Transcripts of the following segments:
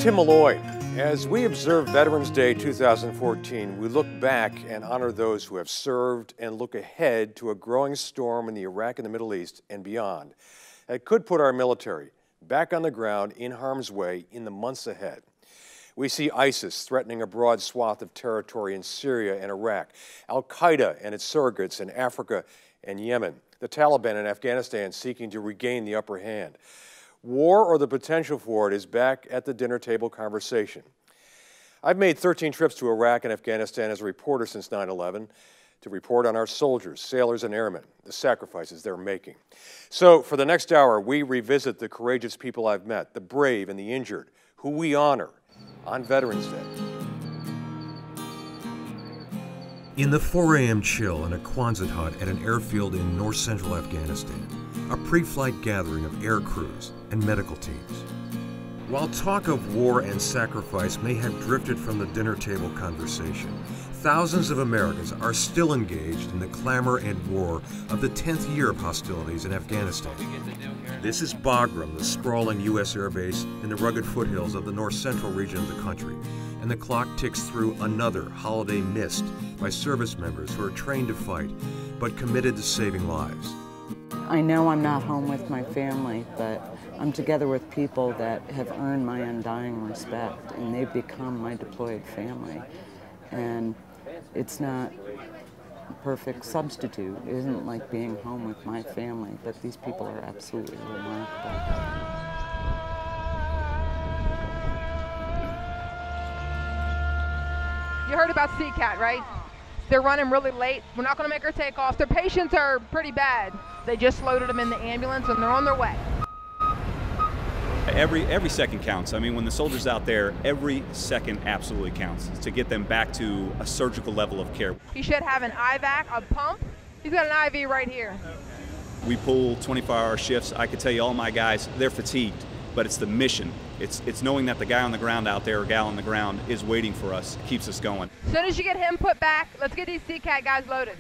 Tim Malloy. As we observe Veterans Day 2014, we look back and honor those who have served and look ahead to a growing storm in the Iraq and the Middle East and beyond that could put our military back on the ground in harm's way in the months ahead. We see ISIS threatening a broad swath of territory in Syria and Iraq, Al-Qaeda and its surrogates in Africa and Yemen, the Taliban in Afghanistan seeking to regain the upper hand. War, or the potential for it, is back at the dinner table conversation. I've made 13 trips to Iraq and Afghanistan as a reporter since 9/11 to report on our soldiers, sailors, and airmen, the sacrifices they're making. So for the next hour, we revisit the courageous people I've met, the brave and the injured, who we honor on Veterans Day. In the 4 a.m. chill in a Quonset hut at an airfield in north-central Afghanistan, a pre-flight gathering of air crews and medical teams. While talk of war and sacrifice may have drifted from the dinner table conversation, thousands of Americans are still engaged in the clamor and war of the 10th year of hostilities in Afghanistan. This is Bagram, the sprawling U.S. airbase in the rugged foothills of the north-central region of the country, and the clock ticks through another holiday missed by service members who are trained to fight, but committed to saving lives. I know I'm not home with my family, but I'm together with people that have earned my undying respect, and they've become my deployed family. And it's not a perfect substitute. It isn't like being home with my family, but these people are absolutely remarkable. You heard about CCAT, right? They're running really late. We're not going to make her take off. Their patients are pretty bad. They just loaded them in the ambulance and they're on their way. Every second counts. I mean, when the soldier's out there, every second absolutely counts to get them back to a surgical level of care. He should have an IVAC, a pump. He's got an IV right here. We pull 24-hour shifts. I could tell you all my guys, they're fatigued, but it's the mission. It's knowing that the guy on the ground out there, or gal on the ground, is waiting for us, keeps us going. As soon as you get him put back, let's get these CCAT guys loaded.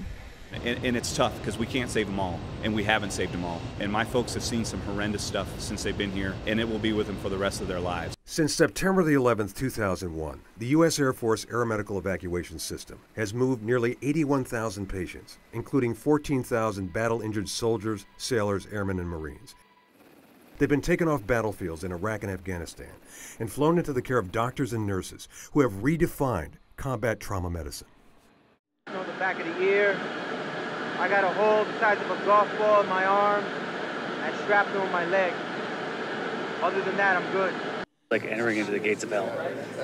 And it's tough because we can't save them all, and we haven't saved them all. And my folks have seen some horrendous stuff since they've been here, and it will be with them for the rest of their lives. Since September the 11th, 2001, the U.S. Air Force Aeromedical Evacuation System has moved nearly 81,000 patients, including 14,000 battle-injured soldiers, sailors, airmen, and Marines. They've been taken off battlefields in Iraq and Afghanistan and flown into the care of doctors and nurses who have redefined combat trauma medicine. On the back of the ear, I got a hole the size of a golf ball in my arm and shrapnel in my leg. Other than that, I'm good. Like entering into the gates of hell.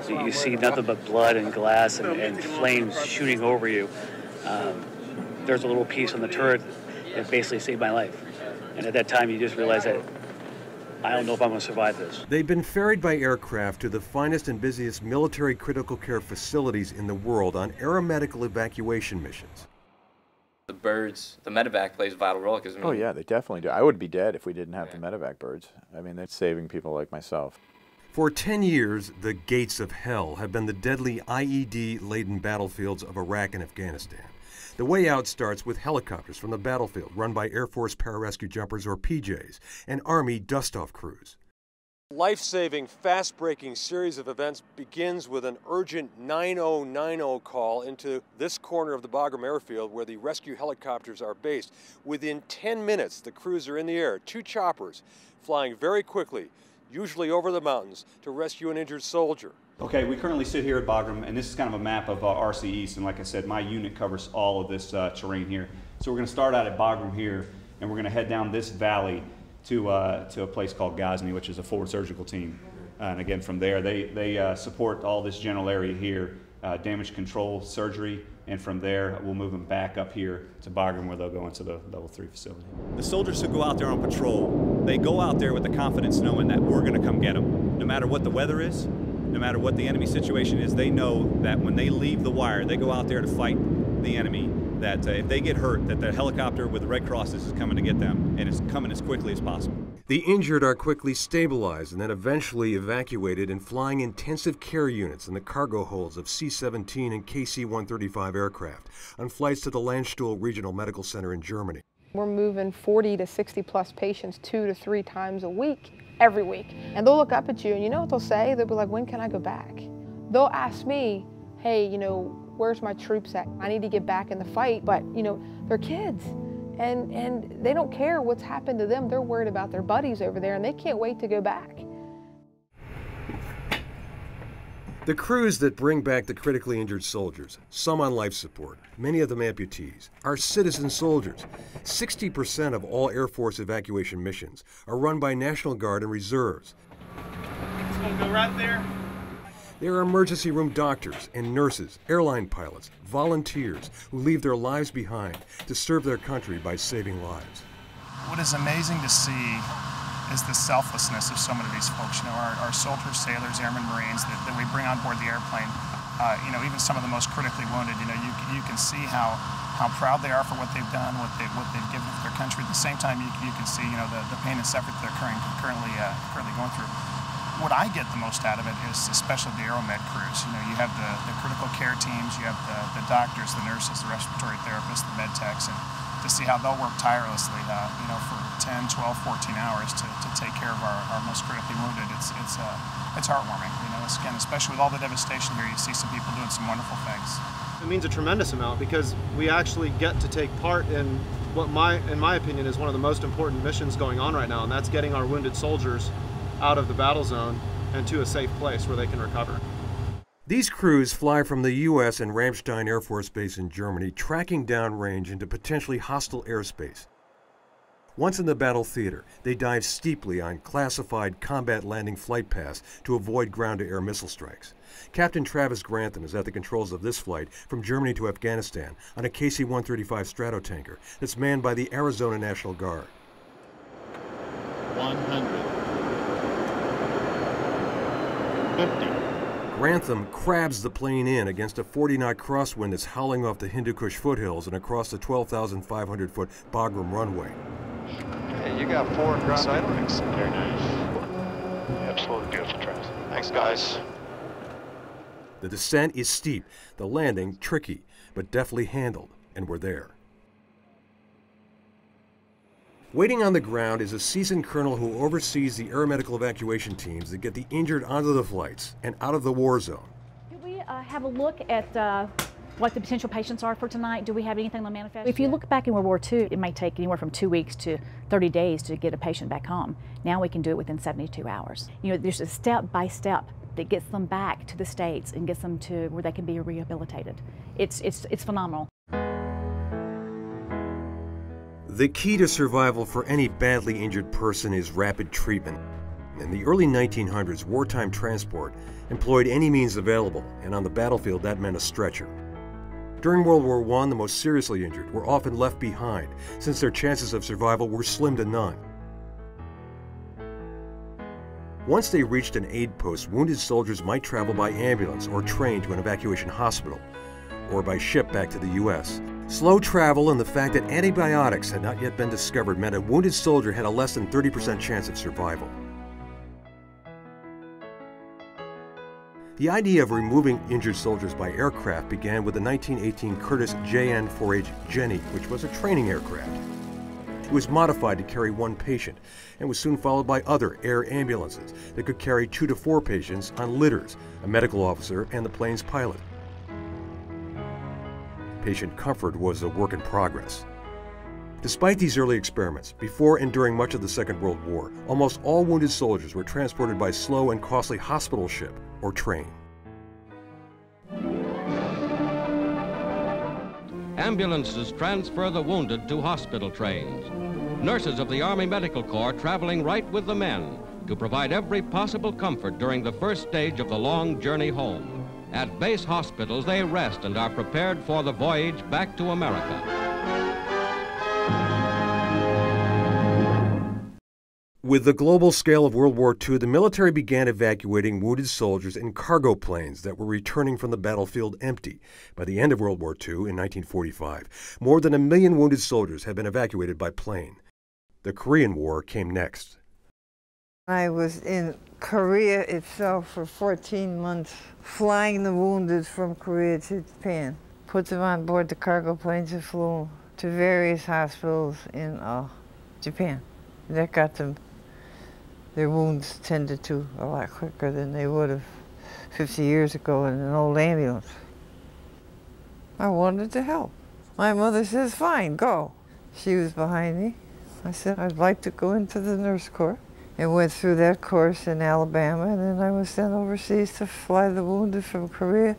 So you see nothing but blood and glass and flames shooting over you. There's a little piece on the turret that basically saved my life. And at that time, you just realize that I don't know if I'm going to survive this. They've been ferried by aircraft to the finest and busiest military critical care facilities in the world on aeromedical evacuation missions. The birds, the medevac plays a vital role. Because oh yeah, they definitely do. I would be dead if we didn't have the medevac birds. I mean, that's saving people like myself. For 10 years, the gates of hell have been the deadly IED-laden battlefields of Iraq and Afghanistan. The way out starts with helicopters from the battlefield run by Air Force Pararescue Jumpers, or PJs, and Army dust-off crews. Life-saving, fast-breaking series of events begins with an urgent 9090 call into this corner of the Bagram airfield where the rescue helicopters are based. Within 10 minutes, the crews are in the air, 2 choppers flying very quickly, usually over the mountains, to rescue an injured soldier. Okay, we currently sit here at Bagram, and this is kind of a map of RC East, and like I said, my unit covers all of this terrain here. So we're going to start out at Bagram here, and we're going to head down this valley to a place called Ghazni, which is a forward surgical team. And again, from there, they support all this general area here, damage control, surgery, and from there, we'll move them back up here to Bagram where they'll go into the level 3 facility. The soldiers who go out there on patrol, they go out there with the confidence knowing that we're going to come get them. No matter what the weather is, no matter what the enemy situation is, they know that when they leave the wire, they go out there to fight the enemy, that if they get hurt, that the helicopter with the Red Crosses is coming to get them, and it's coming as quickly as possible. The injured are quickly stabilized and then eventually evacuated and flying intensive care units in the cargo holds of C-17 and KC-135 aircraft on flights to the Landstuhl Regional Medical Center in Germany. We're moving 40 to 60 plus patients 2 to 3 times a week, every week. And they'll look up at you and you know what they'll say? They'll be like, when can I go back? They'll ask me, hey, you know, where's my troops at? I need to get back in the fight, but you know, they're kids. And they don't care what's happened to them. They're worried about their buddies over there and they can't wait to go back. The crews that bring back the critically injured soldiers, some on life support, many of them amputees, are citizen soldiers. 60% of all Air Force evacuation missions are run by National Guard and reserves. It's gonna go right there. There are emergency room doctors and nurses, airline pilots, volunteers who leave their lives behind to serve their country by saving lives. What is amazing to see is the selflessness of so many of these folks. You know, our soldiers, sailors, airmen, Marines that we bring on board the airplane. You know, even some of the most critically wounded. You know, you can see how proud they are for what they've done, what they've given to their country. At the same time, you can see, you know, the pain and suffering that they're currently going through. What I get the most out of it is especially the Aeromed crews. You know, you have the critical care teams, you have the doctors, the nurses, the respiratory therapists, the med techs, and to see how they'll work tirelessly, you know, for 10, 12, 14 hours to take care of our most critically wounded. It's heartwarming, you know. Again, especially with all the devastation here, you see some people doing some wonderful things. It means a tremendous amount because we actually get to take part in what in my opinion is one of the most important missions going on right now, and that's getting our wounded soldiers out of the battle zone and to a safe place where they can recover. These crews fly from the U.S. and Ramstein Air Force Base in Germany, tracking downrange into potentially hostile airspace. Once in the battle theater, they dive steeply on classified combat landing flight paths to avoid ground-to-air missile strikes. Captain Travis Grantham is at the controls of this flight from Germany to Afghanistan on a KC-135 Stratotanker that's manned by the Arizona National Guard. 100. 50. Grantham crabs the plane in against a 40-knot crosswind that's howling off the Hindu Kush foothills and across the 12,500-foot Bagram runway. Okay, you got 4 ground dynamics. Very nice. Absolutely beautiful, Travis. Thanks, guys. The descent is steep, the landing tricky, but deftly handled, and we're there. Waiting on the ground is a seasoned colonel who oversees the aeromedical evacuation teams that get the injured onto the flights and out of the war zone. Could we have a look at what the potential patients are for tonight? Do we have anything on the manifest? If you look back in World War II, it may take anywhere from 2 weeks to 30 days to get a patient back home. Now we can do it within 72 hours. You know, there's a step by step that gets them back to the States and gets them to where they can be rehabilitated. It's phenomenal. The key to survival for any badly injured person is rapid treatment. In the early 1900s, wartime transport employed any means available, and on the battlefield that meant a stretcher. During World War I, the most seriously injured were often left behind, since their chances of survival were slim to none. Once they reached an aid post, wounded soldiers might travel by ambulance or train to an evacuation hospital, or by ship back to the U.S. Slow travel and the fact that antibiotics had not yet been discovered meant a wounded soldier had a less than 30% chance of survival. The idea of removing injured soldiers by aircraft began with the 1918 Curtiss JN-4H Jenny, which was a training aircraft. It was modified to carry 1 patient and was soon followed by other air ambulances that could carry 2 to 4 patients on litters, a medical officer, and the plane's pilot. Patient comfort was a work in progress. Despite these early experiments, before and during much of the Second World War, almost all wounded soldiers were transported by slow and costly hospital ship or train. Ambulances transfer the wounded to hospital trains. Nurses of the Army Medical Corps traveling right with the men to provide every possible comfort during the first stage of the long journey home. At base hospitals, they rest and are prepared for the voyage back to America. With the global scale of World War II, the military began evacuating wounded soldiers in cargo planes that were returning from the battlefield empty. By the end of World War II, in 1945, more than 1 million wounded soldiers had been evacuated by plane. The Korean War came next. I was in Korea itself for 14 months, flying the wounded from Korea to Japan. Put them on board the cargo planes and flew them to various hospitals in Japan. That got them their wounds tended to a lot quicker than they would have 50 years ago in an old ambulance. I wanted to help. My mother says, fine, go. She was behind me. I said, I'd like to go into the nurse corps, and went through that course in Alabama, and then I was sent overseas to fly the wounded from Korea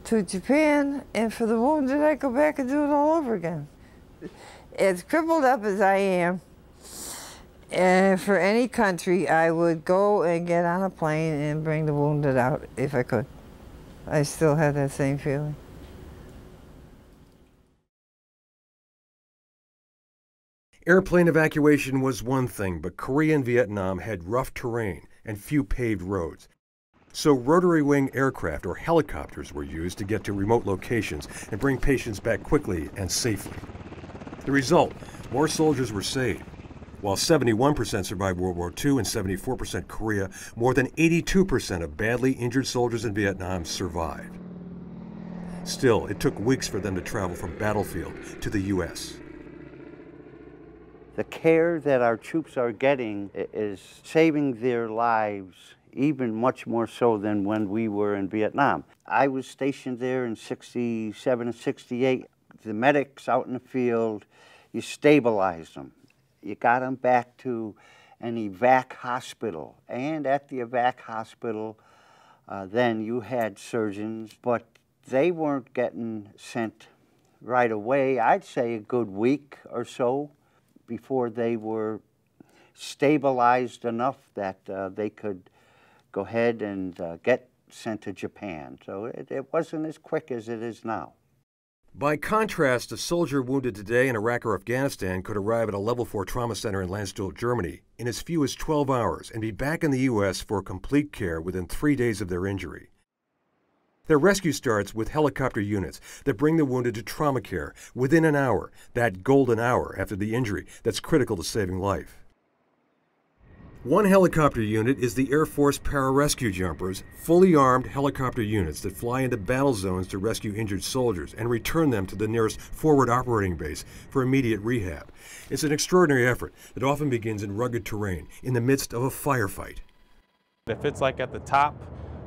to Japan, and for the wounded, I go back and do it all over again. As crippled up as I am, and for any country, I would go and get on a plane and bring the wounded out if I could. I still have that same feeling. Airplane evacuation was one thing, but Korea and Vietnam had rough terrain and few paved roads. So rotary wing aircraft or helicopters were used to get to remote locations and bring patients back quickly and safely. The result, more soldiers were saved. While 71% survived World War II and 74% Korea, more than 82% of badly injured soldiers in Vietnam survived. Still, it took weeks for them to travel from battlefield to the U.S. The care that our troops are getting is saving their lives, even much more so than when we were in Vietnam. I was stationed there in 67 and 68. The medics out in the field, you stabilized them. You got them back to an evac hospital. And at the evac hospital, then you had surgeons, but they weren't getting sent right away. I'd say a good week or so before they were stabilized enough that they could go ahead and get sent to Japan. So it wasn't as quick as it is now. By contrast, a soldier wounded today in Iraq or Afghanistan could arrive at a Level 4 trauma center in Landstuhl, Germany in as few as 12 hours and be back in the U.S. for complete care within 3 days of their injury. Their rescue starts with helicopter units that bring the wounded to trauma care within an hour, that golden hour after the injury that's critical to saving life. One helicopter unit is the Air Force Pararescue Jumpers, fully armed helicopter units that fly into battle zones to rescue injured soldiers and return them to the nearest forward operating base for immediate rehab. It's an extraordinary effort that often begins in rugged terrain in the midst of a firefight. If it's like at the top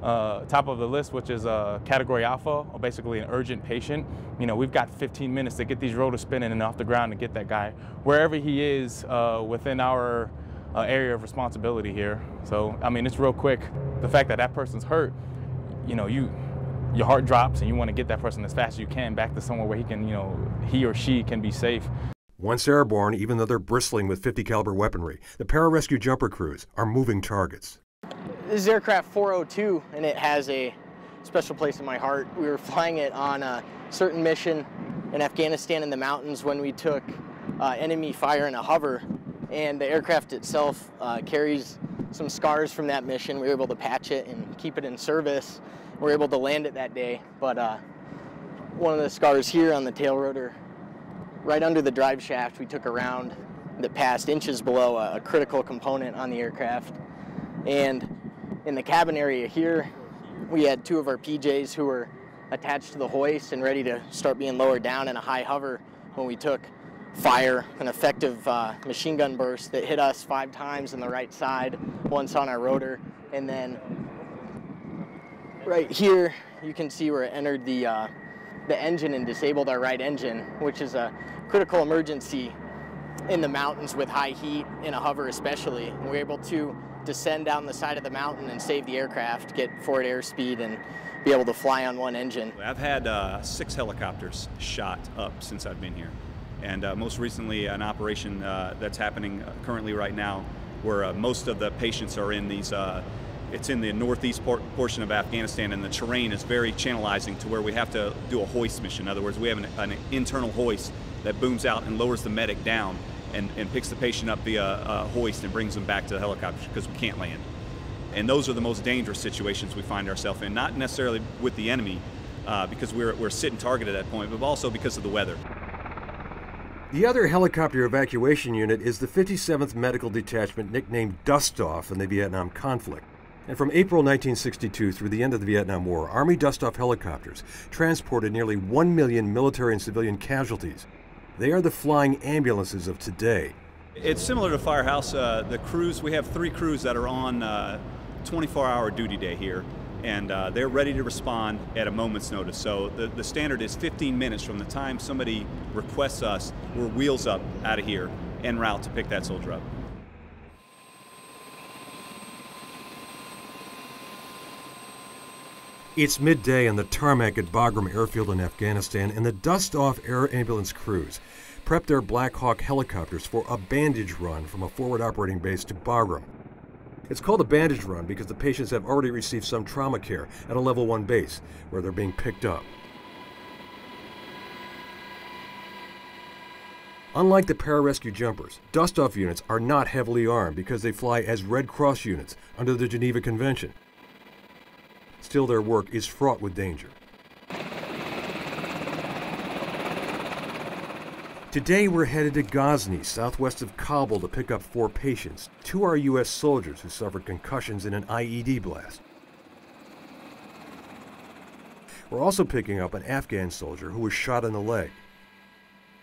of the list, which is category alpha, or basically an urgent patient, you know, we've got 15 minutes to get these rotors spinning and off the ground to get that guy wherever he is within our area of responsibility here. So, I mean, it's real quick. The fact that that person's hurt, you know, your heart drops and you want to get that person as fast as you can back to somewhere where he can, you know, he or she can be safe. Once airborne, even though they're bristling with .50 caliber weaponry, the pararescue jumper crews are moving targets. This is aircraft 402, and it has a special place in my heart. We were flying it on a certain mission in Afghanistan in the mountains when we took enemy fire in a hover, and the aircraft itself carries some scars from that mission. We were able to patch it and keep it in service. We were able to land it that day, but one of the scars here on the tail rotor, right under the drive shaft, we took a round that passed inches below a critical component on the aircraft. And in the cabin area here, we had two of our PJs who were attached to the hoist and ready to start being lowered down in a high hover when we took fire, an effective machine gun burst that hit us 5 times on the right side, once on our rotor. And then right here, you can see where it entered the engine and disabled our right engine, which is a critical emergency in the mountains with high heat, in a hover especially. And we were able to descend down the side of the mountain and save the aircraft, get forward airspeed, and be able to fly on one engine. I've had 6 helicopters shot up since I've been here. And most recently an operation that's happening currently right now where most of the patients are in these, it's in the northeast portion of Afghanistan, and the terrain is very channelizing to where we have to do a hoist mission. In other words, we have an internal hoist that booms out and lowers the medic down and picks the patient up via a hoist and brings them back to the helicopter because we can't land. And those are the most dangerous situations we find ourselves in, not necessarily with the enemy because we're sitting target at that point, but also because of the weather. The other helicopter evacuation unit is the 57th Medical Detachment, nicknamed Dust-Off in the Vietnam conflict. And from April 1962 through the end of the Vietnam War, Army Dust-Off helicopters transported nearly 1 million military and civilian casualties They are the flying ambulances of today. It's similar to Firehouse. The crews, we have 3 crews that are on 24-hour duty day here, and they're ready to respond at a moment's notice. So the standard is 15 minutes from the time somebody requests us, we're wheels up out of here en route to pick that soldier up. It's midday on the tarmac at Bagram Airfield in Afghanistan, and the dust-off air ambulance crews prep their Black Hawk helicopters for a bandage run from a forward operating base to Bagram. It's called a bandage run because the patients have already received some trauma care at a level 1 base where they're being picked up. Unlike the pararescue jumpers, dust-off units are not heavily armed because they fly as Red Cross units under the Geneva Convention. Still, their work is fraught with danger. Today, we're headed to Ghazni, southwest of Kabul, to pick up 4 patients. 2 are U.S. soldiers who suffered concussions in an IED blast. We're also picking up an Afghan soldier who was shot in the leg.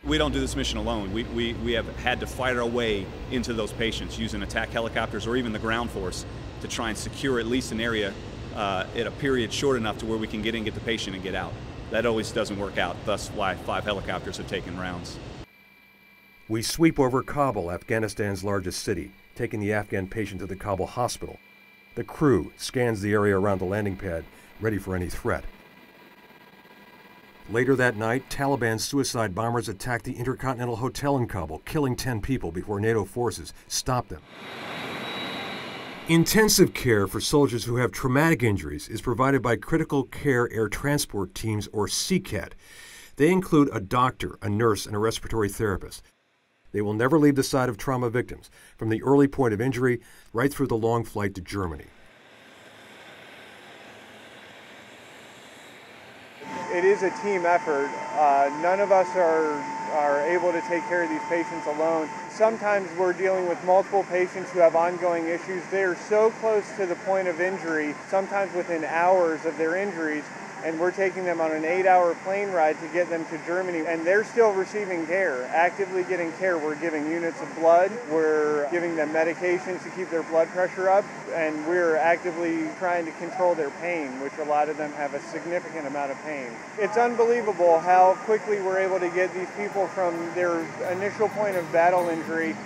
We don't do this mission alone. We have had to fight our way into those patients using attack helicopters or even the ground force to try and secure at least an area at a period short enough to where we can get in, get the patient, and get out. That always doesn't work out, thus why 5 helicopters have taken rounds. We sweep over Kabul, Afghanistan's largest city, taking the Afghan patient to the Kabul hospital. The crew scans the area around the landing pad, ready for any threat. Later that night, Taliban suicide bombers attacked the Intercontinental Hotel in Kabul, killing 10 people before NATO forces stopped them. Intensive care for soldiers who have traumatic injuries is provided by Critical Care Air Transport Teams, or CCAT. They include a doctor, a nurse, and a respiratory therapist. They will never leave the side of trauma victims, from the early point of injury right through the long flight to Germany. It is a team effort. None of us are able to take care of these patients alone. Sometimes we're dealing with multiple patients who have ongoing issues. They are so close to the point of injury, sometimes within hours of their injuries, and we're taking them on an 8-hour plane ride to get them to Germany, and they're still receiving care, actively getting care. We're giving units of blood, we're giving them medications to keep their blood pressure up, and we're actively trying to control their pain, which a lot of them have a significant amount of pain. It's unbelievable how quickly we're able to get these people from their initial point of battle injury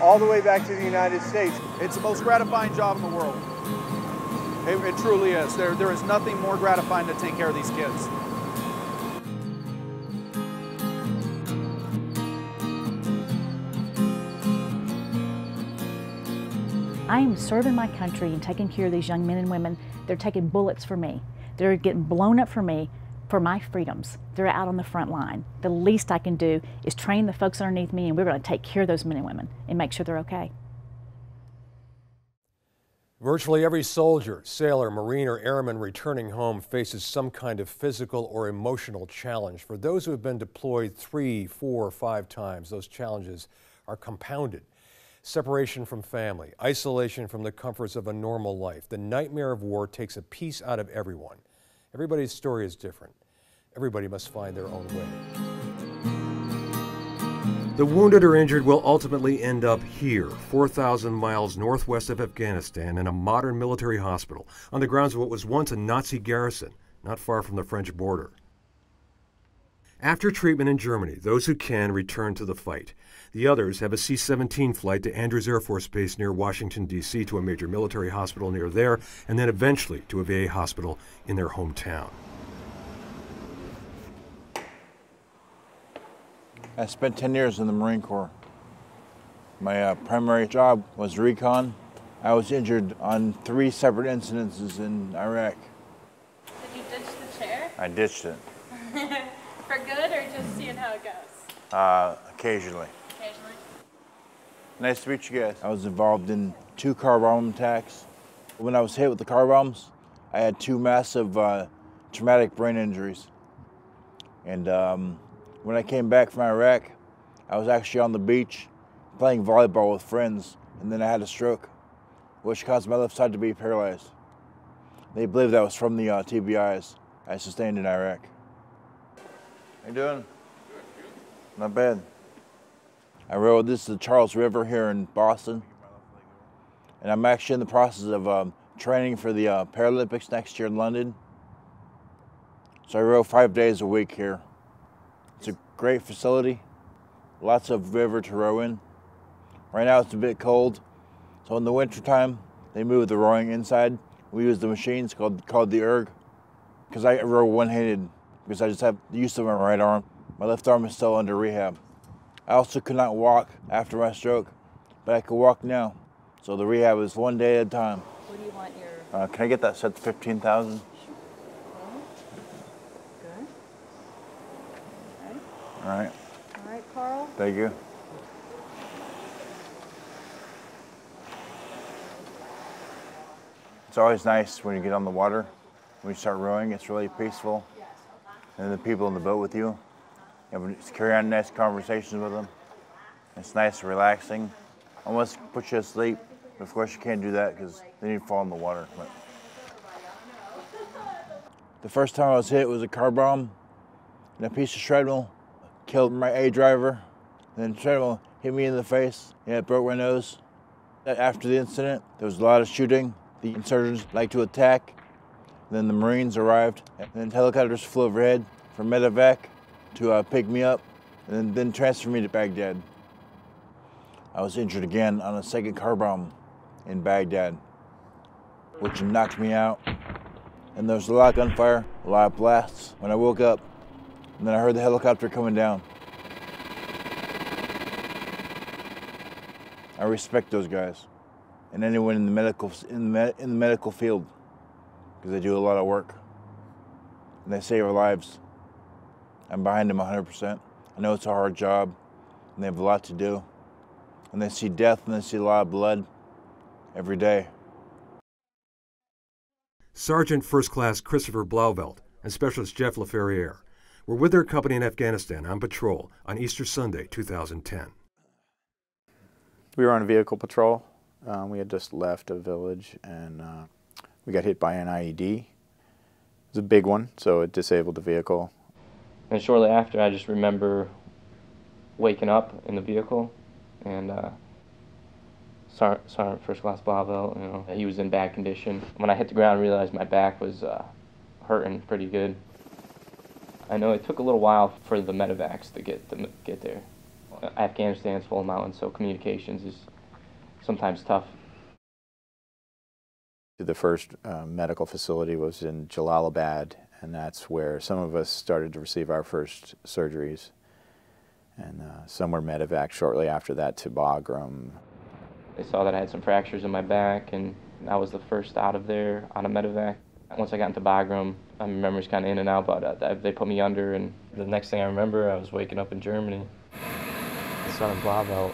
all the way back to the United States. It's the most gratifying job in the world. It truly is. There is nothing more gratifying to take care of these kids. I am serving my country and taking care of these young men and women. They're taking bullets for me. They're getting blown up for me, for my freedoms. They're out on the front line. The least I can do is train the folks underneath me, and we're going to take care of those men and women and make sure they're okay. Virtually every soldier, sailor, Marine, or airman returning home faces some kind of physical or emotional challenge. For those who have been deployed 3, 4, 5 times, those challenges are compounded. Separation from family, isolation from the comforts of a normal life. The nightmare of war takes a piece out of everyone. Everybody's story is different. Everybody must find their own way. The wounded or injured will ultimately end up here, 4,000 miles northwest of Afghanistan, in a modern military hospital on the grounds of what was once a Nazi garrison, not far from the French border. After treatment in Germany, those who can return to the fight. The others have a C-17 flight to Andrews Air Force Base near Washington, D.C., to a major military hospital near there, and then eventually to a VA hospital in their hometown. I spent 10 years in the Marine Corps. My primary job was recon. I was injured on 3 separate incidences in Iraq. Did you ditch the chair? I ditched it. For good or just seeing how it goes? Occasionally. Occasionally. Nice to meet you guys. I was involved in 2 car bomb attacks. When I was hit with the car bombs, I had 2 massive traumatic brain injuries. And when I came back from Iraq, I was actually on the beach playing volleyball with friends, and then I had a stroke, which caused my left side to be paralyzed. They believe that was from the TBIs I sustained in Iraq. How you doing? Not bad. I rode, this is the Charles River here in Boston. And I'm actually in the process of training for the Paralympics next year in London. So I row 5 days a week here. It's a great facility, lots of river to row in. Right now it's a bit cold, so in the wintertime they move the rowing inside. We use the machines called the erg, because I row one-handed because I just have use of my right arm. My left arm is still under rehab. I also could not walk after my stroke, but I can walk now. So the rehab is 1 day at a time. What do you want your... Can I get that set to 15,000? Good. Okay. All right. All right, Carl. Thank you. It's always nice when you get on the water, when you start rowing, it's really peaceful. And the people in the boat with you, just carry on nice conversations with them. It's nice and relaxing. Almost puts you to sleep. But of course you can't do that because then you fall in the water. But the first time I was hit was a car bomb and a piece of treadmill killed my A driver. And then the treadmill hit me in the face and it broke my nose. After the incident, there was a lot of shooting. The insurgents like to attack. Then the Marines arrived, and then helicopters flew overhead from medevac to pick me up, and then transfer me to Baghdad. I was injured again on a second car bomb in Baghdad, which knocked me out. And there was a lot of gunfire, a lot of blasts when I woke up, and then I heard the helicopter coming down. I respect those guys and anyone in the medical field, because they do a lot of work and they save our lives. I'm behind them 100%. I know it's a hard job and they have a lot to do, and they see death and they see a lot of blood every day. Sergeant First Class Christopher Blauvelt and Specialist Jeff LaFerriere were with their company in Afghanistan on patrol on Easter Sunday, 2010. We were on a vehicle patrol. We had just left a village and we got hit by an IED. It was a big one, so it disabled the vehicle. And shortly after, I just remember waking up in the vehicle, and Sergeant First Class Blauvelt, he was in bad condition. When I hit the ground, I realized my back was hurting pretty good. I know it took a little while for the medevacs to get there. Afghanistan's full of mountains, so communications is sometimes tough. The first medical facility was in Jalalabad, and that's where some of us started to receive our first surgeries. And some were medevac shortly after that to Bagram. They saw that I had some fractures in my back, and I was the first out of there on a medevac. Once I got into Bagram, my memory's kind of in and out, but they put me under, and the next thing I remember, I was waking up in Germany. Sergeant Blauvelt,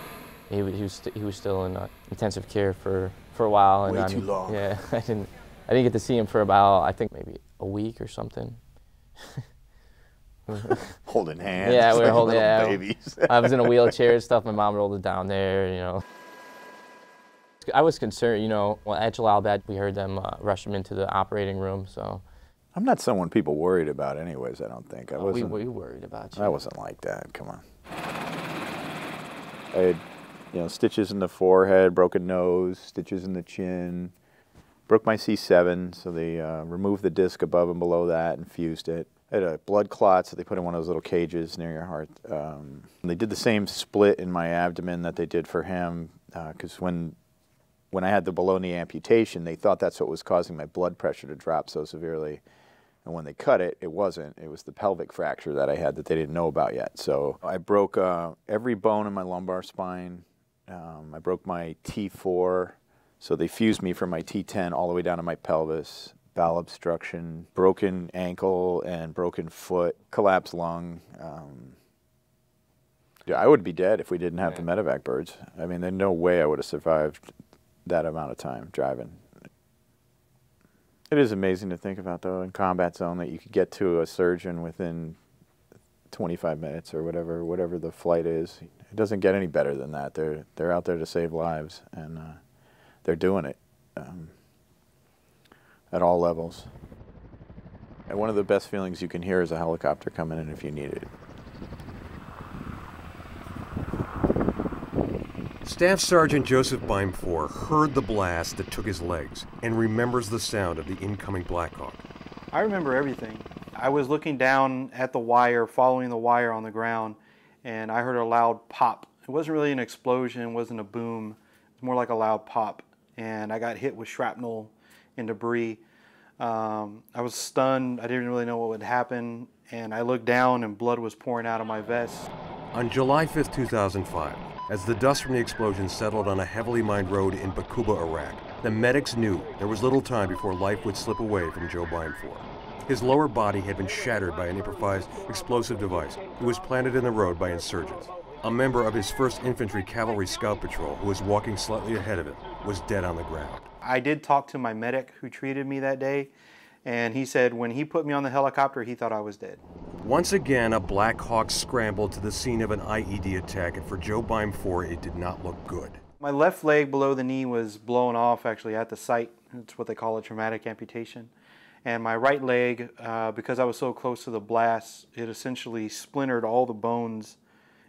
he was still in intensive care for a while, and way too long. Yeah, I didn't get to see him for about, I think, maybe a week or something. Holding hands. Yeah, we were holding babies. I was in a wheelchair and stuff. My mom rolled it down there, I was concerned, at Jalalabad, we heard them rush him into the operating room, so. I'm not someone people worried about anyways, I don't think. We worried about you. I wasn't like that, come on. I had, stitches in the forehead, broken nose, stitches in the chin, broke my C7, so they removed the disc above and below that and fused it. I had a blood clot, so they put in one of those little cages near your heart. They did the same split in my abdomen that they did for him, because when I had the below-knee amputation, they thought that's what was causing my blood pressure to drop so severely. And when they cut it, it wasn't. It was the pelvic fracture that I had that they didn't know about yet. So I broke every bone in my lumbar spine. I broke my T4, so they fused me from my T10 all the way down to my pelvis. Bowel obstruction, broken ankle and broken foot, collapsed lung. I would be dead if we didn't have the medevac birds. I mean, there's no way I would have survived that amount of time driving. It is amazing to think about, though, in combat zone that you could get to a surgeon within 25 minutes or whatever the flight is. It doesn't get any better than that. They're out there to save lives, and they're doing it at all levels. And one of the best feelings you can hear is a helicopter coming in if you need it. Staff Sergeant Joseph Beimfohr heard the blast that took his legs and remembers the sound of the incoming Black Hawk. I remember everything. I was looking down at the wire, following the wire on the ground, and I heard a loud pop. It wasn't really an explosion, it wasn't a boom, it was more like a loud pop. And I got hit with shrapnel and debris. I was stunned, I didn't really know what would happen, and I looked down and blood was pouring out of my vest. On July 5, 2005, as the dust from the explosion settled on a heavily mined road in Bakuba, Iraq, the medics knew there was little time before life would slip away from Joe Beimfohr. His lower body had been shattered by an improvised explosive device that was planted in the road by insurgents. A member of his 1st Infantry Cavalry Scout Patrol, who was walking slightly ahead of him, was dead on the ground. I did talk to my medic who treated me that day, and he said when he put me on the helicopter, he thought I was dead. Once again, a Black Hawk scrambled to the scene of an IED attack, and for Joe Beimfohr, it did not look good. My left leg below the knee was blown off actually at the site. It's what they call a traumatic amputation. And my right leg, because I was so close to the blast, it essentially splintered all the bones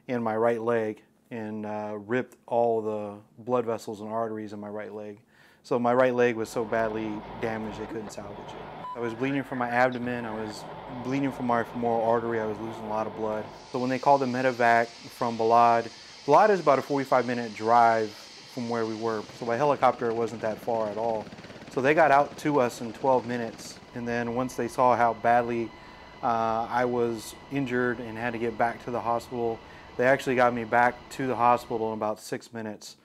in my right leg and ripped all the blood vessels and arteries in my right leg. So my right leg was so badly damaged they couldn't salvage it. I was bleeding from my abdomen, I was bleeding from my femoral artery, I was losing a lot of blood. So when they called the medevac from Balad is about a 45-minute drive from where we were. So by helicopter it wasn't that far at all. So they got out to us in 12 minutes. And then once they saw how badly I was injured and had to get back to the hospital, they actually got me back to the hospital in about 6 minutes.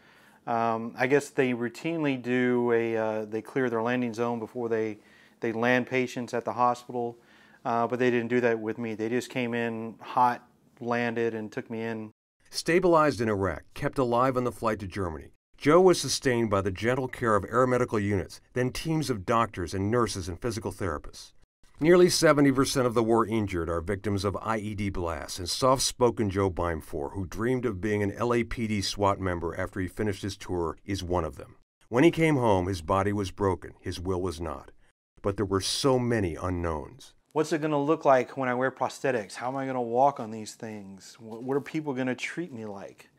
I guess they routinely do they clear their landing zone before they land patients at the hospital, but they didn't do that with me. They just came in hot, landed, and took me in. Stabilized in Iraq, kept alive on the flight to Germany, Joe was sustained by the gentle care of aeromedical units, then teams of doctors and nurses and physical therapists. Nearly 70% of the war injured are victims of IED blasts, and soft-spoken Joe Beimfohr, who dreamed of being an LAPD SWAT member after he finished his tour, is one of them. When he came home, his body was broken, his will was not. But there were so many unknowns. What's it going to look like when I wear prosthetics? How am I going to walk on these things? What are people going to treat me like?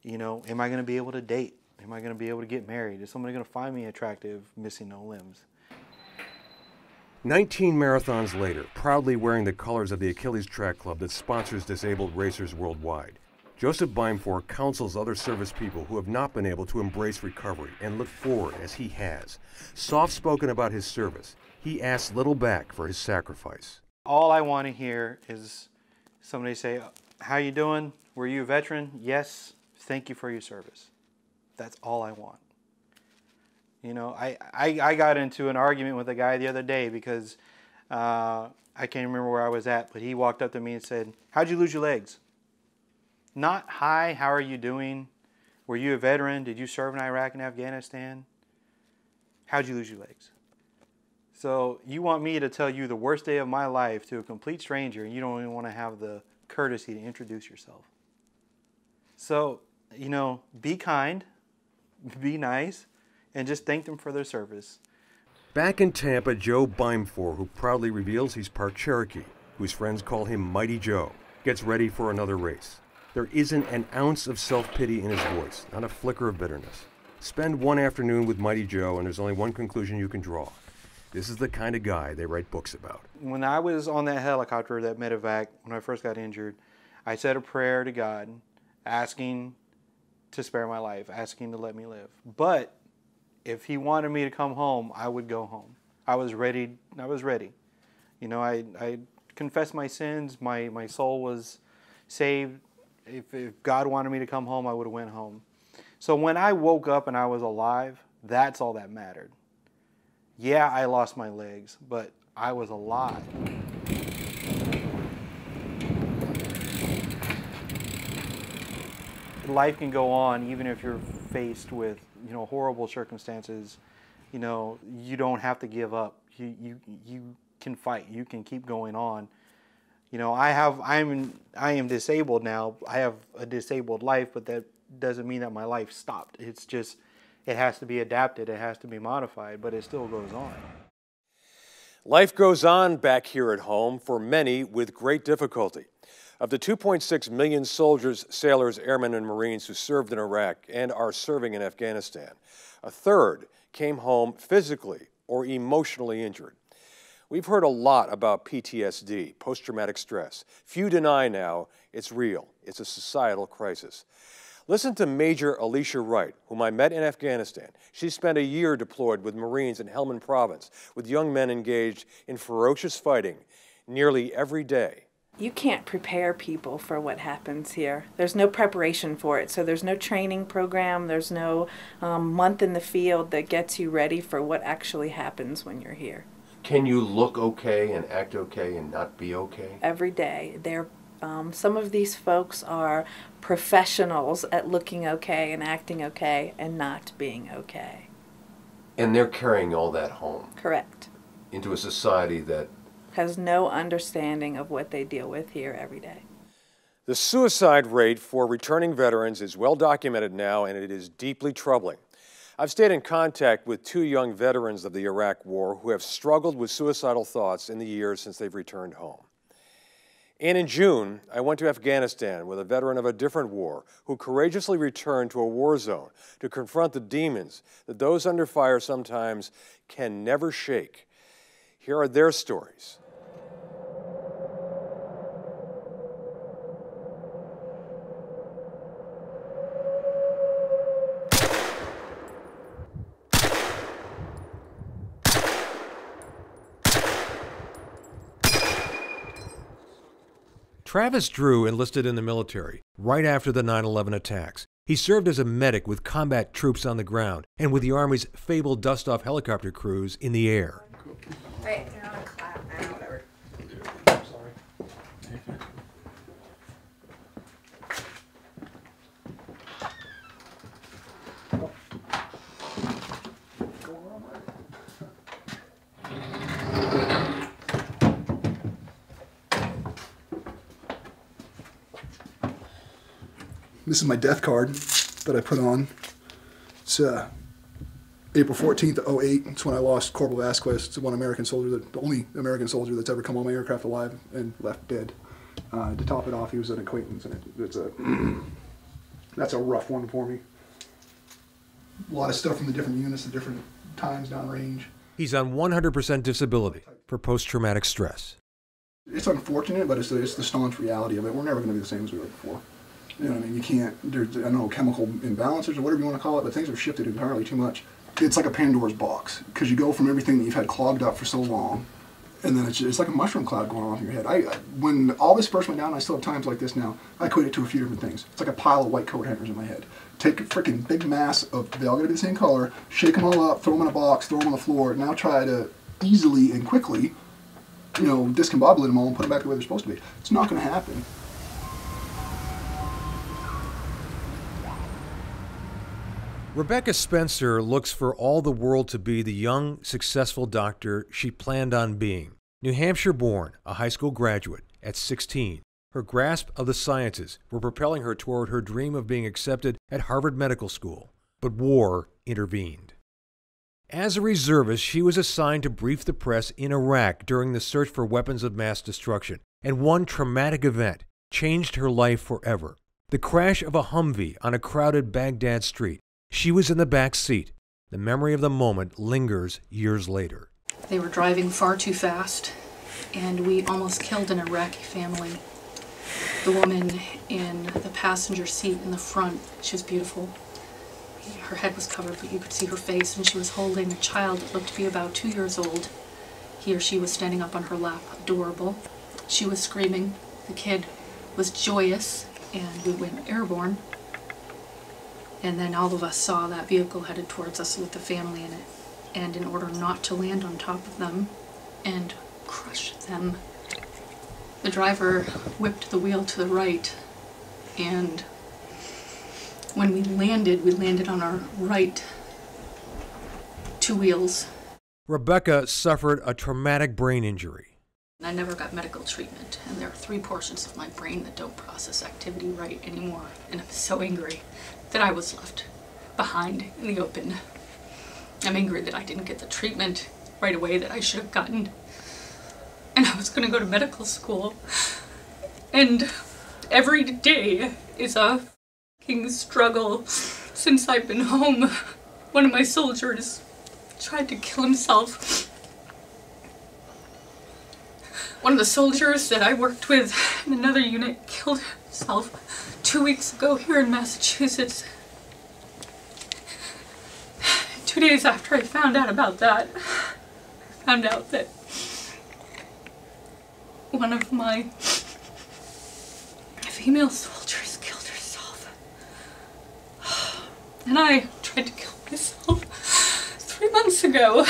You know, am I going to be able to date? Am I going to be able to get married? Is somebody going to find me attractive, missing no limbs? 19 marathons later, proudly wearing the colors of the Achilles Track Club that sponsors disabled racers worldwide, Joseph Beimfohr counsels other service people who have not been able to embrace recovery and look forward as he has. Soft-spoken about his service, he asks little back for his sacrifice. All I want to hear is somebody say, "How you doing? Were you a veteran? Yes. Thank you for your service." That's all I want. You know, I got into an argument with a guy the other day because I can't remember where I was at, but he walked up to me and said, "How'd you lose your legs?" Not, "Hi, how are you doing? Were you a veteran? Did you serve in Iraq and Afghanistan? How'd you lose your legs?" So you want me to tell you the worst day of my life to a complete stranger, and you don't even want to have the courtesy to introduce yourself. So, you know, be kind, be nice, and just thank them for their service. Back in Tampa, Joe Beimfohr, who proudly reveals he's part Cherokee, whose friends call him Mighty Joe, gets ready for another race. There isn't an ounce of self-pity in his voice, not a flicker of bitterness. Spend one afternoon with Mighty Joe, and there's only one conclusion you can draw. This is the kind of guy they write books about. When I was on that helicopter, that medevac, when I first got injured, I said a prayer to God, asking to spare my life, asking to let me live. But if he wanted me to come home, I would go home. I was ready. You know, I confessed my sins. My soul was saved. If God wanted me to come home, I would have went home. So when I woke up and I was alive, that's all that mattered. Yeah, I lost my legs, but I was alive. Life can go on even if you're faced with, you know, horrible circumstances. You know, you don't have to give up. You can fight. You can keep going on. You know, I am disabled now. I have a disabled life, but that doesn't mean that my life stopped. It's just, it has to be adapted. It has to be modified, but it still goes on. Life goes on back here at home for many with great difficulty. Of the 2.6 million soldiers, sailors, airmen, and Marines who served in Iraq and are serving in Afghanistan, a third came home physically or emotionally injured. We've heard a lot about PTSD, post-traumatic stress. Few deny now it's real. It's a societal crisis. Listen to Major Alicia Wright, whom I met in Afghanistan. She spent a year deployed with Marines in Helmand Province, with young men engaged in ferocious fighting nearly every day. You can't prepare people for what happens here. There's no preparation for it, so there's no training program, there's no month in the field that gets you ready for what actually happens when you're here. Can you look okay and act okay and not be okay? Every day. Some of these folks are professionals at looking okay and acting okay and not being okay. And they're carrying all that home. Correct. Into a society that has no understanding of what they deal with here every day. The suicide rate for returning veterans is well documented now, and it is deeply troubling. I've stayed in contact with 2 young veterans of the Iraq War who have struggled with suicidal thoughts in the years since they've returned home. And in June, I went to Afghanistan with a veteran of a different war who courageously returned to a war zone to confront the demons that those under fire sometimes can never shake. Here are their stories. Travis Drew enlisted in the military right after the 9/11 attacks. He served as a medic with combat troops on the ground and with the Army's fabled dust-off helicopter crews in the air. Hey, you're on a clap now, whatever. I'm sorry. This is my death card that I put on. It's April 14th, 2008. It's when I lost Corporal Vasquez. It's one American soldier, the only American soldier that's ever come on my aircraft alive and left dead. To top it off, he was an acquaintance, and that's a rough one for me. A lot of stuff from the different units, the different times downrange. He's on 100% disability for post-traumatic stress. It's unfortunate, but it's the staunch reality of it. We're never going to be the same as we were before. You know what I mean? You can't, there's, I don't know, chemical imbalances or whatever you want to call it, but things have shifted entirely too much. It's like a Pandora's box, because you go from everything that you've had clogged up for so long, and then it's like a mushroom cloud going on in your head. When all this first went down, I still have times like this now, I equate it to a few different things. It's like a pile of white coat hangers in my head. Take a freaking big mass of, they all got to be the same color, shake them all up, throw them in a box, throw them on the floor, now try to easily and quickly, you know, discombobulate them all and put them back the way they're supposed to be. It's not going to happen. Rebecca Spencer looks for all the world to be the young, successful doctor she planned on being. New Hampshire born, a high school graduate, at 16, her grasp of the sciences were propelling her toward her dream of being accepted at Harvard Medical School. But war intervened. As a reservist, she was assigned to brief the press in Iraq during the search for weapons of mass destruction, and one traumatic event changed her life forever. The crash of a Humvee on a crowded Baghdad street. She was in the back seat. The memory of the moment lingers years later. They were driving far too fast, and we almost killed an Iraqi family. The woman in the passenger seat in the front, she was beautiful. Her head was covered, but you could see her face, and she was holding a child that looked to be about 2 years old. He or she was standing up on her lap, adorable. She was screaming. The kid was joyous, and we went airborne. And then all of us saw that vehicle headed towards us with the family in it. And in order not to land on top of them and crush them, the driver whipped the wheel to the right. And when we landed on our right 2 wheels. Rebecca suffered a traumatic brain injury. I never got medical treatment, and there are 3 portions of my brain that don't process activity right anymore. And I'm so angry that I was left behind in the open. I'm angry that I didn't get the treatment right away that I should have gotten. And I was going to go to medical school. And Every day is a fucking struggle since I've been home. One of my soldiers tried to kill himself. One of the soldiers that I worked with in another unit killed himself 2 weeks ago here in Massachusetts. 2 days after I found out about that, I found out that one of my female soldiers killed herself. And I tried to kill myself 3 months ago.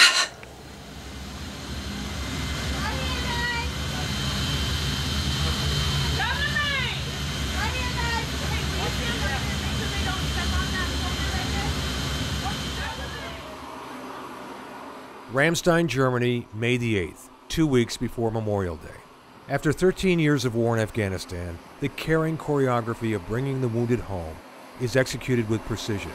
Ramstein, Germany, May the 8th, 2 weeks before Memorial Day. After 13 years of war in Afghanistan, the caring choreography of bringing the wounded home is executed with precision.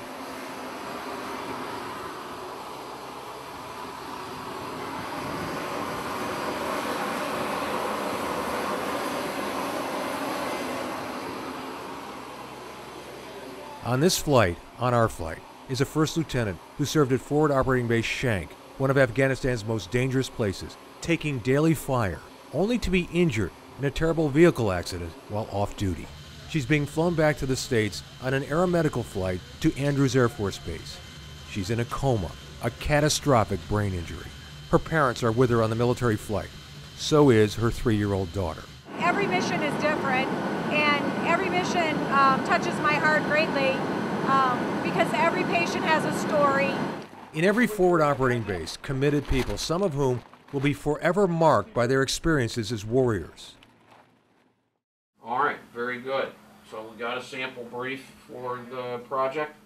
On this flight, on our flight, is a first lieutenant who served at Forward Operating Base Shank, one of Afghanistan's most dangerous places, taking daily fire, only to be injured in a terrible vehicle accident while off duty. She's being flown back to the States on an aeromedical flight to Andrews Air Force Base. She's in a coma, a catastrophic brain injury. Her parents are with her on the military flight. So is her 3-year-old daughter. Every mission is different, and every mission touches my heart greatly because every patient has a story. In every forward operating base, committed people, some of whom will be forever marked by their experiences as warriors. All right, very good. So we got a sample brief for the project.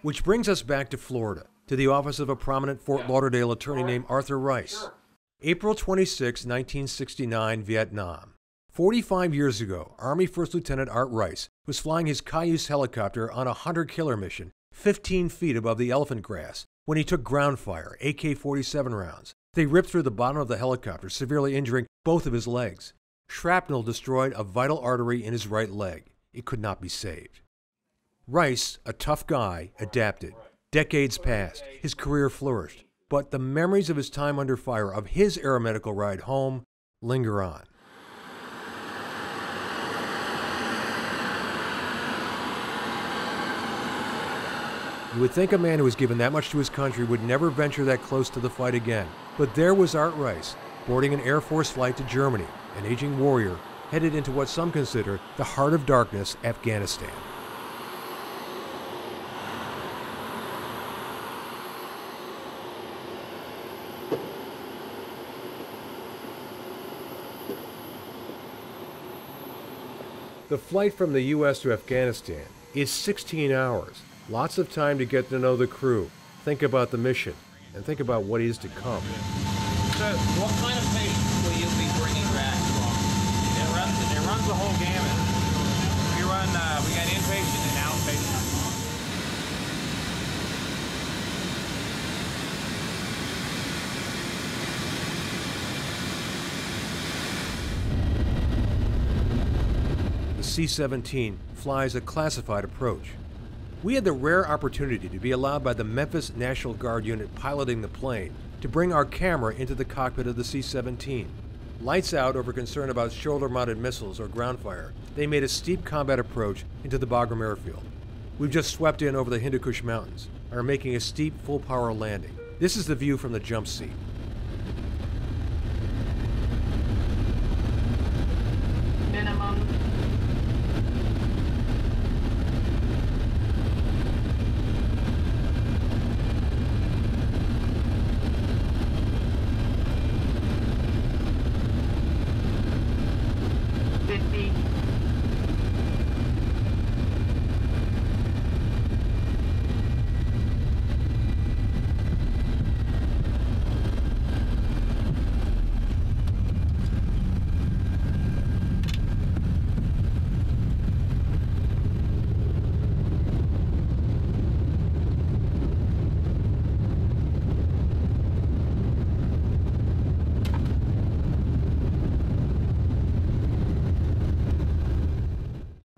Which brings us back to Florida, to the office of a prominent Fort Lauderdale attorney named Arthur Rice. Sure. April 26, 1969, Vietnam. 45 years ago, Army First Lieutenant Art Rice was flying his Cayuse helicopter on a hunter-killer mission 15 feet above the elephant grass when he took ground fire, AK-47 rounds. They ripped through the bottom of the helicopter, severely injuring both of his legs. Shrapnel destroyed a vital artery in his right leg. It could not be saved. Rice, a tough guy, adapted. Decades passed. His career flourished. But the memories of his time under fire, of his aeromedical ride home, linger on. You would think a man who was given that much to his country would never venture that close to the fight again. But there was Art Rice, boarding an Air Force flight to Germany, an aging warrior, headed into what some consider the heart of darkness, Afghanistan. The flight from the U.S. to Afghanistan is 16 hours. Lots of time to get to know the crew, think about the mission, and think about what is to come. So what kind of patients will you be bringing back from? It runs the whole gamut. We got inpatient and outpatient. The C-17 flies a classified approach. We had the rare opportunity to be allowed by the Memphis National Guard unit piloting the plane to bring our camera into the cockpit of the C-17. Lights out over concern about shoulder-mounted missiles or ground fire, they made a steep combat approach into the Bagram airfield. We've just swept in over the Hindu Kush Mountains and are making a steep, full-power landing. This is the view from the jump seat. Minimum.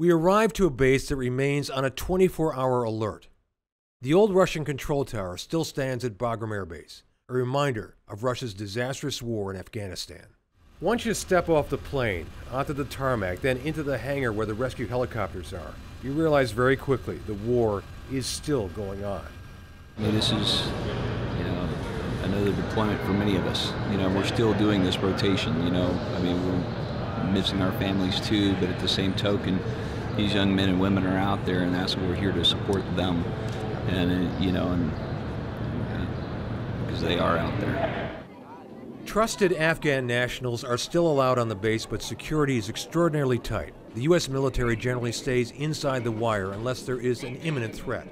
We arrive to a base that remains on a 24-hour alert. The old Russian control tower still stands at Bagram Air Base, a reminder of Russia's disastrous war in Afghanistan. Once you step off the plane, onto the tarmac, then into the hangar where the rescue helicopters are, you realize very quickly the war is still going on. I mean, this is, another deployment for many of us. We're still doing this rotation, I mean, we're missing our families too, but at the same token, these young men and women are out there, and that's what we're here to support them. And, because they are out there. Trusted Afghan nationals are still allowed on the base, but security is extraordinarily tight. The U.S. military generally stays inside the wire unless there is an imminent threat.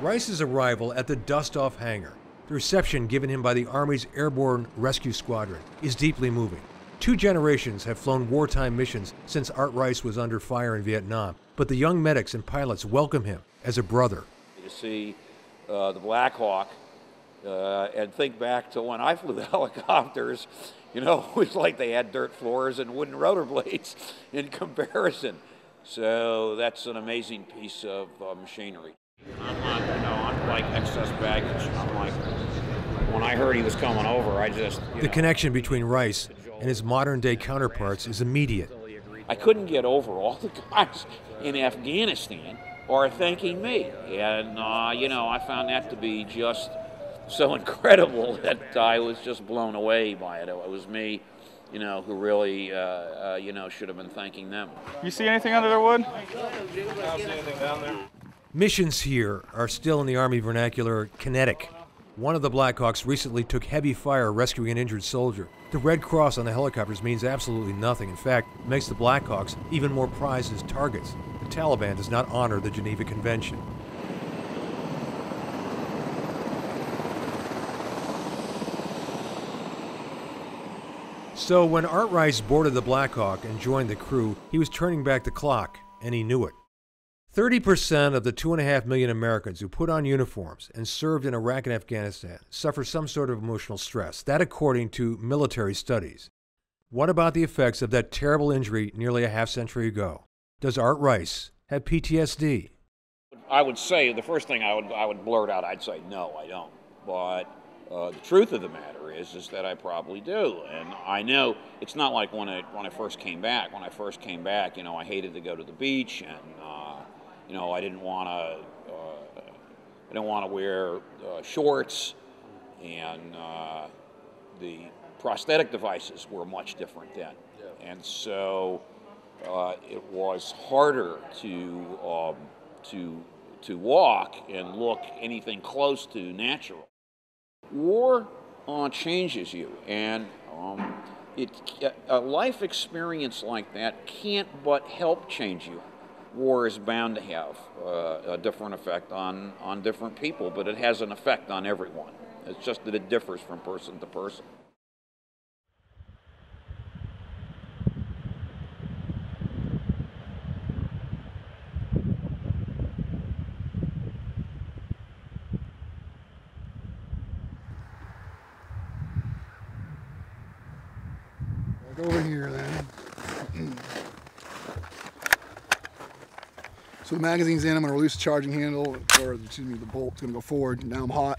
Rice's arrival at the dust-off hangar, the reception given him by the Army's Airborne Rescue Squadron, is deeply moving. 2 generations have flown wartime missions since Art Rice was under fire in Vietnam, but the young medics and pilots welcome him as a brother. You see the Black Hawk and think back to when I flew the helicopters, it was like they had dirt floors and wooden rotor blades in comparison. So that's an amazing piece of machinery. I'm like excess baggage. I'm like, when I heard he was coming over, I just... The connection between Rice and his modern-day counterparts is immediate. I couldn't get over all the guys in Afghanistan are thanking me. And, I found that to be just so incredible that I was just blown away by it. It was me, who really, should have been thanking them. You see anything under their wood? I don't see anything down there. Missions here are still in the Army vernacular kinetic. One of the Blackhawks recently took heavy fire rescuing an injured soldier. The Red Cross on the helicopters means absolutely nothing. In fact, it makes the Blackhawks even more prized as targets. The Taliban does not honor the Geneva Convention. So when Art Rice boarded the Black Hawk and joined the crew, he was turning back the clock, and he knew it. 30% of the 2.5 million Americans who put on uniforms and served in Iraq and Afghanistan suffer some sort of emotional stress. That according to military studies. What about the effects of that terrible injury nearly a half-century ago? Does Art Rice have PTSD? I would say, the first thing I would blurt out, I'd say, no, I don't. But the truth of the matter is that I probably do. And I know it's not like when I first came back. When I first came back, I hated to go to the beach, and I didn't want to wear shorts, and the prosthetic devices were much different then. Yeah. And so it was harder to walk and look anything close to natural. War changes you, and a life experience like that can't but help change you. War is bound to have a different effect on different people, but it has an effect on everyone. It's just that it differs from person to person. Back over here then. So the magazine's in, I'm going to release the charging handle, or excuse me, the bolt's going to go forward. Now I'm hot.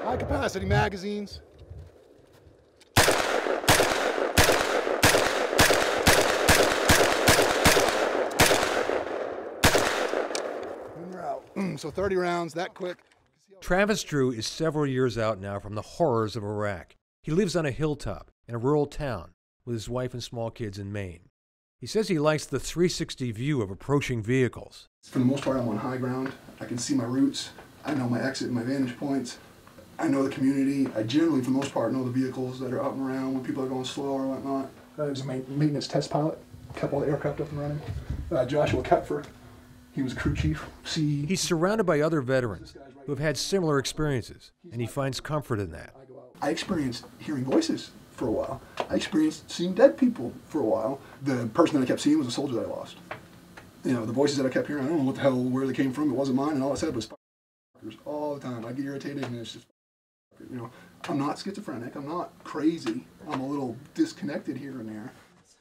High capacity magazines. So 30 rounds, that quick. Travis Drew is several years out now from the horrors of Iraq. He lives on a hilltop in a rural town with his wife and small kids in Maine. He says he likes the 360 view of approaching vehicles. For the most part, I'm on high ground. I can see my routes. I know my exit and my vantage points. I know the community. I generally, for the most part, know the vehicles that are up and around when people are going slow or whatnot. I was a maintenance test pilot, kept all the aircraft up and running. Joshua Kepfer. He was a crew chief. He's surrounded by other veterans who have had similar experiences, and he finds comfort in that. I experienced hearing voices for a while. I experienced seeing dead people for a while. The person that I kept seeing was a soldier that I lost. You know, the voices that I kept hearing, I don't know what the hell, where they came from, it wasn't mine, and all I said was all the time. I get irritated and it's just, you know, I'm not schizophrenic, I'm not crazy, I'm a little disconnected here and there.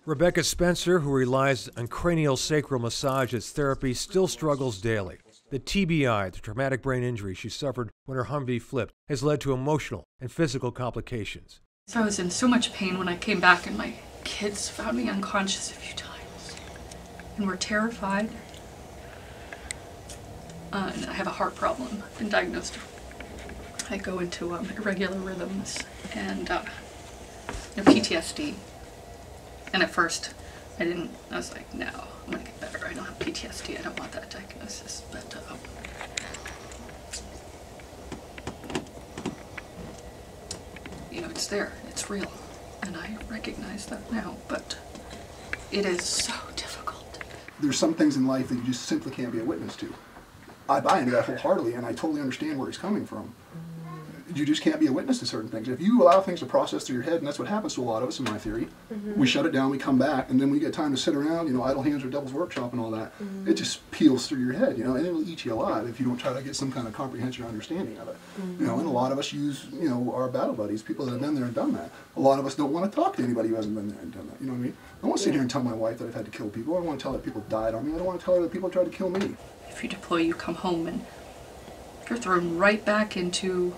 Rebecca Spencer, who relies on cranial sacral massage as therapy, still struggles daily. The TBI, the traumatic brain injury she suffered when her Humvee flipped, has led to emotional and physical complications. So I was in so much pain when I came back, and my kids found me unconscious a few times and were terrified. And I have a heart problem. I've been diagnosed. I go into irregular rhythms and PTSD. And at first, I was like, no, I'm gonna get better. I don't have PTSD. I don't want that diagnosis. But you know, it's there. It's real. And I recognize that now. But it is so difficult. There's some things in life that you just simply can't be a witness to. I buy into that wholeheartedly, and I totally understand where he's coming from. You just can't be a witness to certain things. If you allow things to process through your head, and that's what happens to a lot of us in my theory, we shut it down, we come back, and then we get time to sit around, you know, idle hands or devil's workshop and all that. It just peels through your head, you know, and it'll eat you alive if you don't try to get some kind of comprehension or understanding of it. You know, and a lot of us use, you know, our battle buddies, people that have been there and done that. A lot of us don't want to talk to anybody who hasn't been there and done that, you know what I mean? I don't want to sit here and tell my wife that I've had to kill people. I don't want to tell her that people died on me. I don't want to tell her that people tried to kill me. If you deploy, you come home and you're thrown right back into...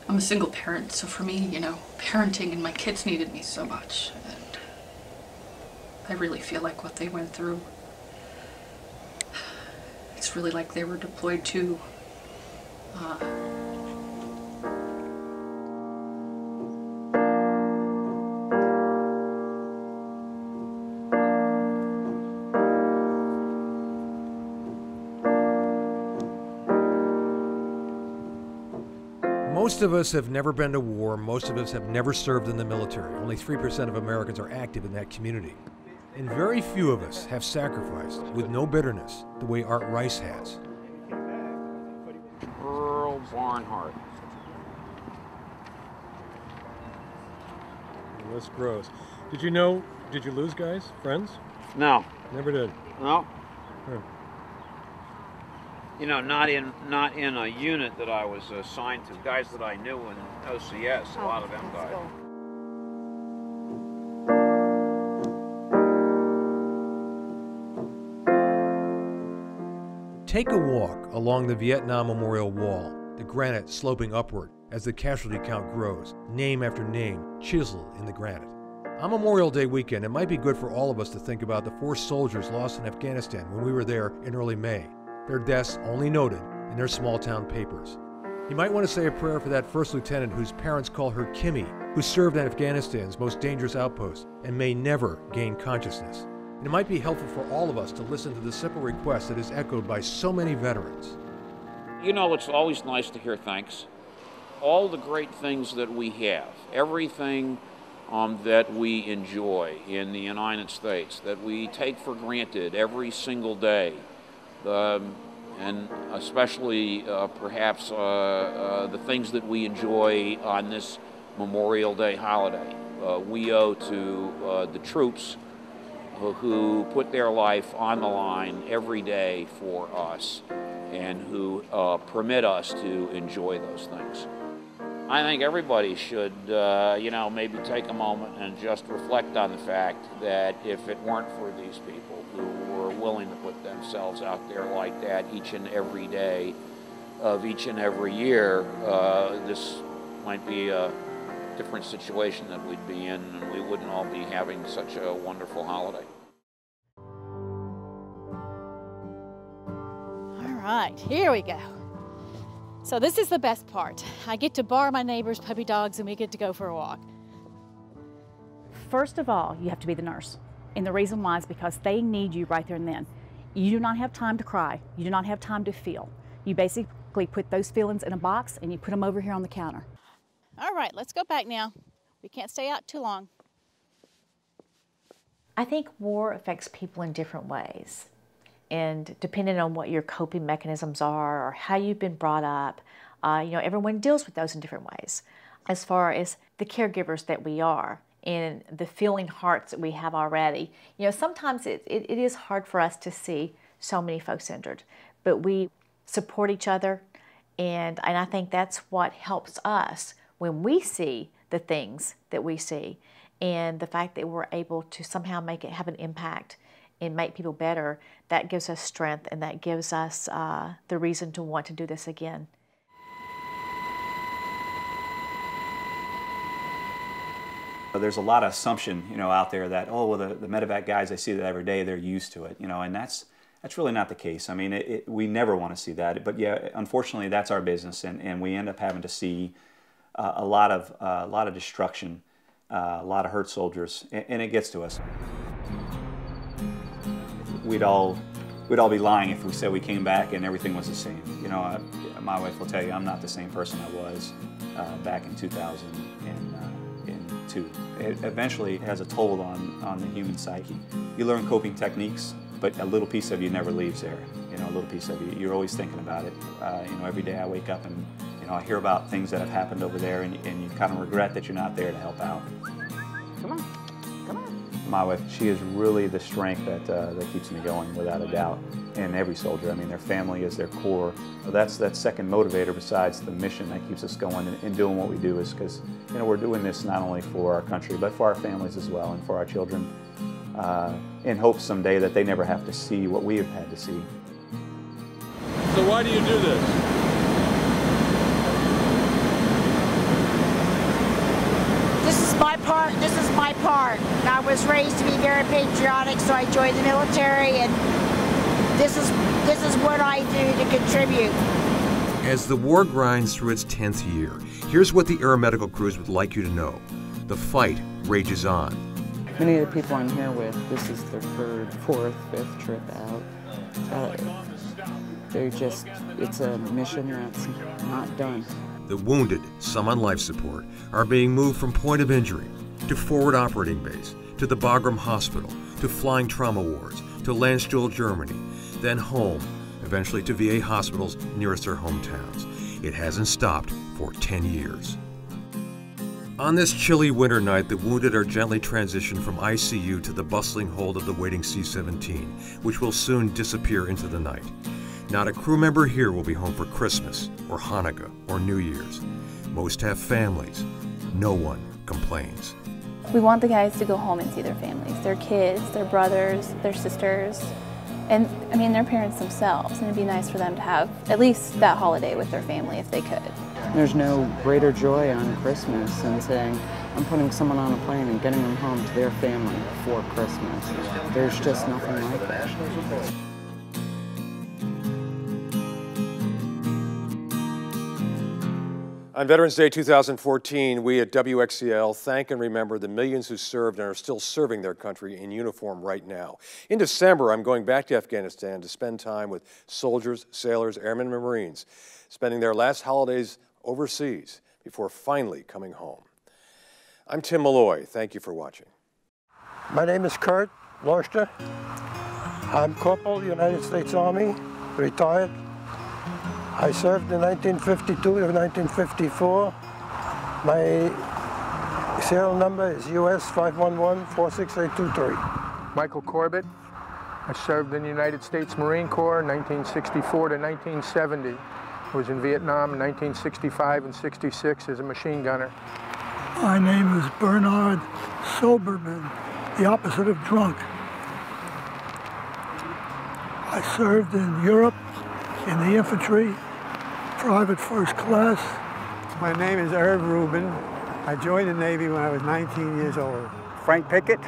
I'm a single parent, so for me, you know, parenting and my kids needed me so much. And I really feel like what they went through, it's really like they were deployed to Most of us have never been to war. Most of us have never served in the military. Only 3% of Americans are active in that community. And very few of us have sacrificed with no bitterness the way Art Rice has. Earl Barnhart. That's gross. Did you lose guys, friends? No. Never did. No. Huh. You know, not in a unit that I was assigned to. Guys that I knew in OCS, a lot of them died. Take a walk along the Vietnam Memorial Wall, the granite sloping upward as the casualty count grows, name after name chiseled in the granite. On Memorial Day weekend, it might be good for all of us to think about the 4 soldiers lost in Afghanistan when we were there in early May. Their deaths only noted in their small town papers. You might want to say a prayer for that first lieutenant whose parents call her Kimmy, who served in Afghanistan's most dangerous outpost and may never gain consciousness. And it might be helpful for all of us to listen to the simple request that is echoed by so many veterans. You know, it's always nice to hear thanks. All the great things that we have, everything that we enjoy in the United States, that we take for granted every single day, and especially perhaps the things that we enjoy on this Memorial Day holiday, we owe to the troops who put their life on the line every day for us and who permit us to enjoy those things. I think everybody should, you know, maybe take a moment and just reflect on the fact that if it weren't for these people who were willing to put themselves out there like that each and every day of each and every year, this might be a different situation that we'd be in, and we wouldn't all be having such a wonderful holiday. All right, here we go. So this is the best part. I get to borrow my neighbor's puppy dogs and we get to go for a walk. First of all, you have to be the nurse. And the reason why is because they need you right there and then. You do not have time to cry. You do not have time to feel. You basically put those feelings in a box and you put them over here on the counter. All right, let's go back now. We can't stay out too long. I think war affects people in different ways. And depending on what your coping mechanisms are or how you've been brought up, you know, everyone deals with those in different ways. as far as the caregivers that we are and the feeling hearts that we have already. You know, sometimes it is hard for us to see so many folks injured, but we support each other, and I think that's what helps us when we see the things that we see, and the fact that we're able to somehow have an impact and make people better. That gives us strength, and that gives us the reason to want to do this again. There's a lot of assumption, out there that, oh, well, the medevac guys, I see that every day, they're used to it, and that's really not the case. I mean, we never want to see that, but yeah, unfortunately, that's our business, and we end up having to see a lot of destruction, a lot of hurt soldiers, and it gets to us. We'd all be lying if we said we came back and everything was the same. My wife will tell you I'm not the same person I was back in 2002. It eventually has a toll on the human psyche. You learn coping techniques, but a little piece of you never leaves there. A little piece of you, you're always thinking about it. Every day I wake up and I hear about things that have happened over there, and you kind of regret that you're not there to help out. Come on, come on. My wife, she is really the strength that keeps me going, without a doubt. And every soldier, I mean, their family is their core. So that's that second motivator besides the mission that keeps us going and doing what we do, is because we're doing this not only for our country, but for our families as well, and for our children, in hopes someday that they never have to see what we have had to see. So why do you do this? This is my part. This is my part. I was raised to be very patriotic, so I joined the military, and this is what I do to contribute. As the war grinds through its 10th year, here's what the aeromedical crews would like you to know. The fight rages on. Many of the people I'm here with, this is their third, fourth, fifth trip out. It's a mission that's not done. The wounded, some on life support, are being moved from point of injury to forward operating base, to the Bagram Hospital, to flying trauma wards, to Landstuhl, Germany, then home, eventually to VA hospitals nearest their hometowns. It hasn't stopped for 10 years. On this chilly winter night, the wounded are gently transitioned from ICU to the bustling hold of the waiting C-17, which will soon disappear into the night. Not a crew member here will be home for Christmas, or Hanukkah, or New Year's. Most have families. No one complains. We want the guys to go home and see their families, their kids, their brothers, their sisters, and I mean their parents themselves. And it'd be nice for them to have at least that holiday with their family if they could. There's no greater joy on Christmas than saying, I'm putting someone on a plane and getting them home to their family for Christmas. There's just nothing like that. On Veterans Day 2014, we at WXEL thank and remember the millions who served and are still serving their country in uniform right now. In December, I'm going back to Afghanistan to spend time with soldiers, sailors, airmen, and Marines, spending their last holidays overseas before finally coming home. I'm Tim Malloy. Thank you for watching. My name is Kurt Lorster. I'm Corporal, United States Army, retired. I served in 1952 to 1954. My serial number is US 511-46823. Michael Corbett. I served in the United States Marine Corps 1964 to 1970. I was in Vietnam in 1965 and 66 as a machine gunner. My name is Bernard Soberman, the opposite of drunk. I served in Europe in the infantry, private first class. My name is Herb Rubin. I joined the Navy when I was 19 years old. Frank Pickett.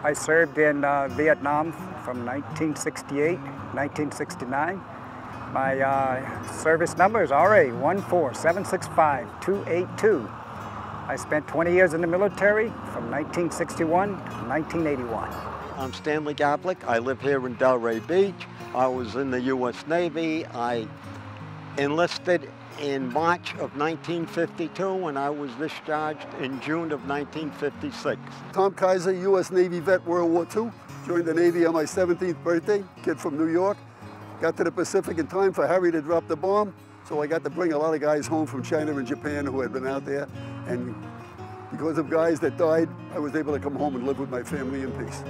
I served in Vietnam from 1968, 1969. My service number is RA 14765-282. I spent 20 years in the military from 1961 to 1981. I'm Stanley Gaplick. I live here in Delray Beach. I was in the U.S. Navy. I enlisted in March of 1952 and I was discharged in June of 1956. Tom Kaiser, U.S. Navy vet, World War II. Joined the Navy on my 17th birthday, kid from New York. Got to the Pacific in time for Harry to drop the bomb, so I got to bring a lot of guys home from China and Japan who had been out there. And because of guys that died, I was able to come home and live with my family in peace.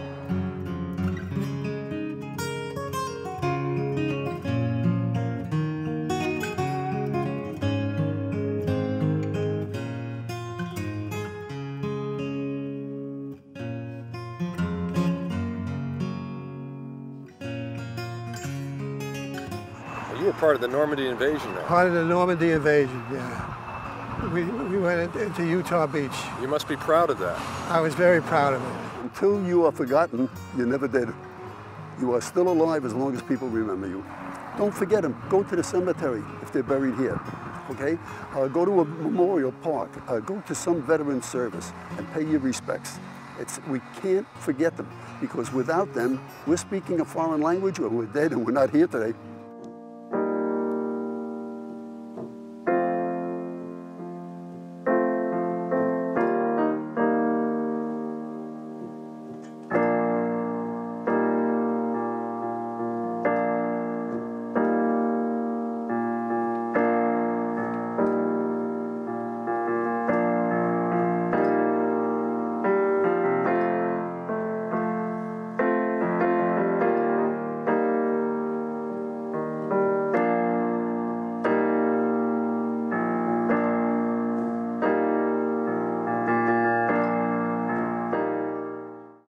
You were part of the Normandy invasion, though. Part of the Normandy invasion, yeah. We went into Utah Beach. You must be proud of that. I was very proud of it. Until you are forgotten, you're never dead. You are still alive as long as people remember you. Don't forget them. Go to the cemetery if they're buried here, okay? Go to a memorial park. Go to some veteran service and pay your respects. We can't forget them, because without them, we're speaking a foreign language or we're dead and we're not here today.